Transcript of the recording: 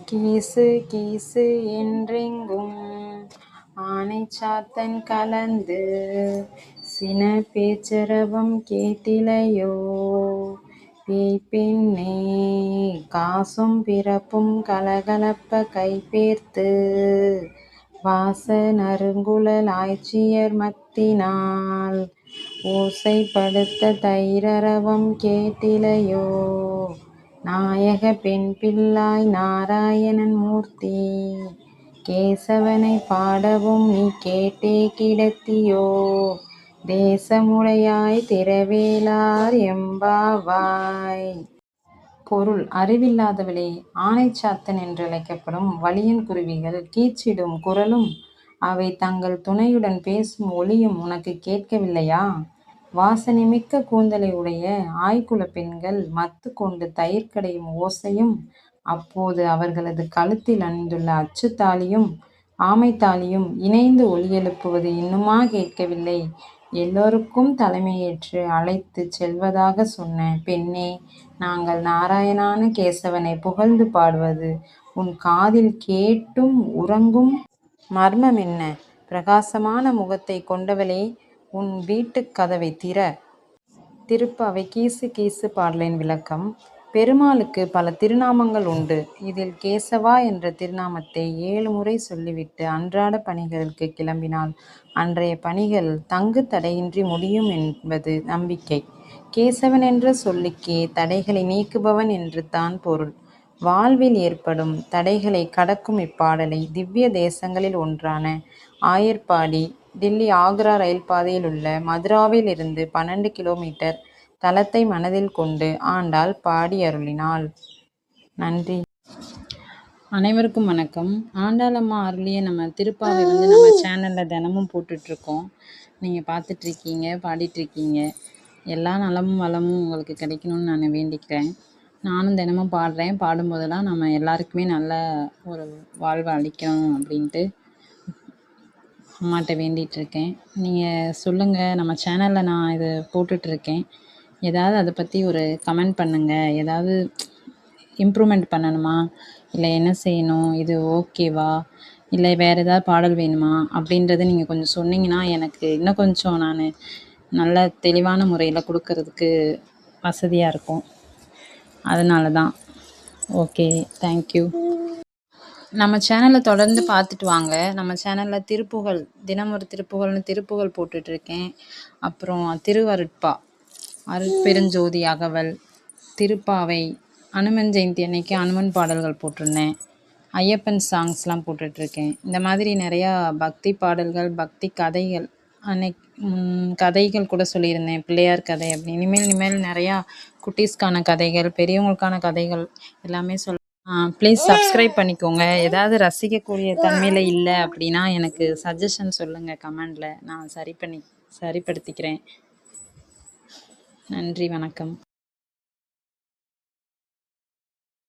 கீசு கீசு என்றெங்கும் ஆனைச்சாத்தன் கலந்து சின பேச்சரவம் கேட்டிலையோ பேய்ப்பெண்ணே காசும் பிறப்பும் கலகலப்ப கைபேர்த்து வாச நறுங்குழல் ஆய்ச்சியர் மத்தினால் ஓசைப்படுத்த தைரரவம் கேட்டிலையோ நாயக பெண் பிள்ளாய் நாராயணன் மூர்த்தி கேசவனை பாடவும் நீ கேட்டே கிடத்தியோ தேசமுடையாய் திரவேலார் எம்பாவாய். பொருள்: அறிவில்லாதவளே, ஆனைச்சாத்தன் என்றழைக்கப்படும் வலியன் குருவிகள் கீச்சிடும் குரலும் அவை தங்கள் துணையுடன் பேசும் ஒலியும் உனக்கு கேட்கவில்லையா? வாசனைமிக்க கூந்தலை உடைய ஆய்குலப் பெண்கள் மத்து கொண்டு தயிர் கடையும் ஓசையும், அப்போது அவர்களது கழுத்தில் அணிந்துள்ள அச்சுத்தாலியும் ஆமைத்தாலியும் இணைந்து ஒலியெழுப்புவது இன்னுமா கேட்கவில்லை? எல்லோருக்கும் தலைமையேற்று அழைத்துச் செல்வதாக சொன்ன பெண்ணே, நாங்கள் நாராயணனான கேசவனை புகழ்ந்து பாடுவது உன் காதில் கேட்டும் உறங்கும் மர்மம் என்ன? பிரகாசமான முகத்தைக் கொண்டவளே, உன் வீட்டுக் கதவைத் திற. திருப்பாவை கீசு கீசு பாடலின் விளக்கம்: பெருமாளுக்கு பல திருநாமங்கள் உண்டு. இதில் கேசவா என்ற திருநாமத்தை 7 முறை சொல்லிவிட்டு அன்றாட பணிகளுக்கு கிளம்பினால் அன்றைய பணிகள் தங்கு தடையின்றி முடியும் என்பது நம்பிக்கை. கேசவன் என்ற சொல்லுக்கே தடைகளை நீக்குபவன் என்று தான் பொருள். வாழ்வில் ஏற்படும் தடைகளை கடக்கும் இப்பாடலை திவ்ய தேசங்களில் ஒன்றான ஆயர்பாடி டில்லி ஆக்ரா ரயில் பாதையில் உள்ள மதுராவில் இருந்து 12 கிலோமீட்டர் தலத்தை மனதில் கொண்டு ஆண்டாள் பாடி அருளினாள். நன்றி. அனைவருக்கும் வணக்கம். ஆண்டாள் அம்மா அருளிய நம்ம திருப்பாவை நம்ம சேனலில் தினமும் போட்டுட்ருக்கோம். நீங்கள் பார்த்துட்ருக்கீங்க, பாடிட்டுருக்கீங்க. எல்லா நலமும் வளமும் உங்களுக்கு கிடைக்கணும்னு நான் வேண்டிக்கிறேன். நானும் தினமும் பாடுறேன். பாடும்போதெல்லாம் நம்ம எல்லாருக்குமே நல்ல ஒரு வாழ்வை அளிக்கணும் அப்படின்ட்டு அம்மாட்ட வேண்டிகிட்ருக்கேன். நீங்கள் சொல்லுங்கள், நம்ம சேனலில் நான் இது போட்டுட்ருக்கேன். ஏதாவது அதை பற்றி ஒரு கமெண்ட் பண்ணுங்கள். ஏதாவது இம்ப்ரூவ்மெண்ட் பண்ணணுமா, இல்லை என்ன செய்யணும், இது ஓகேவா, இல்லை வேறு ஏதாவது பாடல் வேணுமா அப்படின்றத நீங்கள் கொஞ்சம் சொன்னீங்கன்னா எனக்கு இன்னும் கொஞ்சம் நான் நல்ல தெளிவான முறையில் கொடுக்கறதுக்கு வசதியாக இருக்கும். அதனால தான். Okay, thank you. நம்ம சேனலை தொடர்ந்து பார்த்துட்டு வாங்க. நம்ம சேனலில் திருப்புகழ், தினம் ஒரு திருப்புகழ்னு திருப்புகழ் போட்டுட்ருக்கேன். அப்புறம் திருவருட்பா, அருட்பெருஞ்சோதி அகவல், திருப்பாவை, அனுமன் ஜெயந்தி அன்னைக்கு அனுமன் பாடல்கள் போட்டிருந்தேன். ஐயப்பன் சாங்ஸ்லாம் போட்டுட்ருக்கேன். இந்த மாதிரி நிறையா பக்தி பாடல்கள், பக்தி கதைகள், கதைகள் கூட சொல்லியிருந்தேன், பிள்ளையார் கதை அப்படின்னு. இனிமேல் நிறையா குட்டீஸ்க்கான கதைகள், பெரியவங்களுக்கான கதைகள் எல்லாமே ப்ளீஸ் சப்ஸ்கிரைப் பண்ணிக்கோங்க. ஏதாவது ரசிக்கக்கூடிய தன்மையில் இல்லை அப்படின்னா எனக்கு சஜஷன் சொல்லுங்கள் கமெண்டில். நான் சரிப்படுத்திக்கிறேன். நன்றி, வணக்கம்.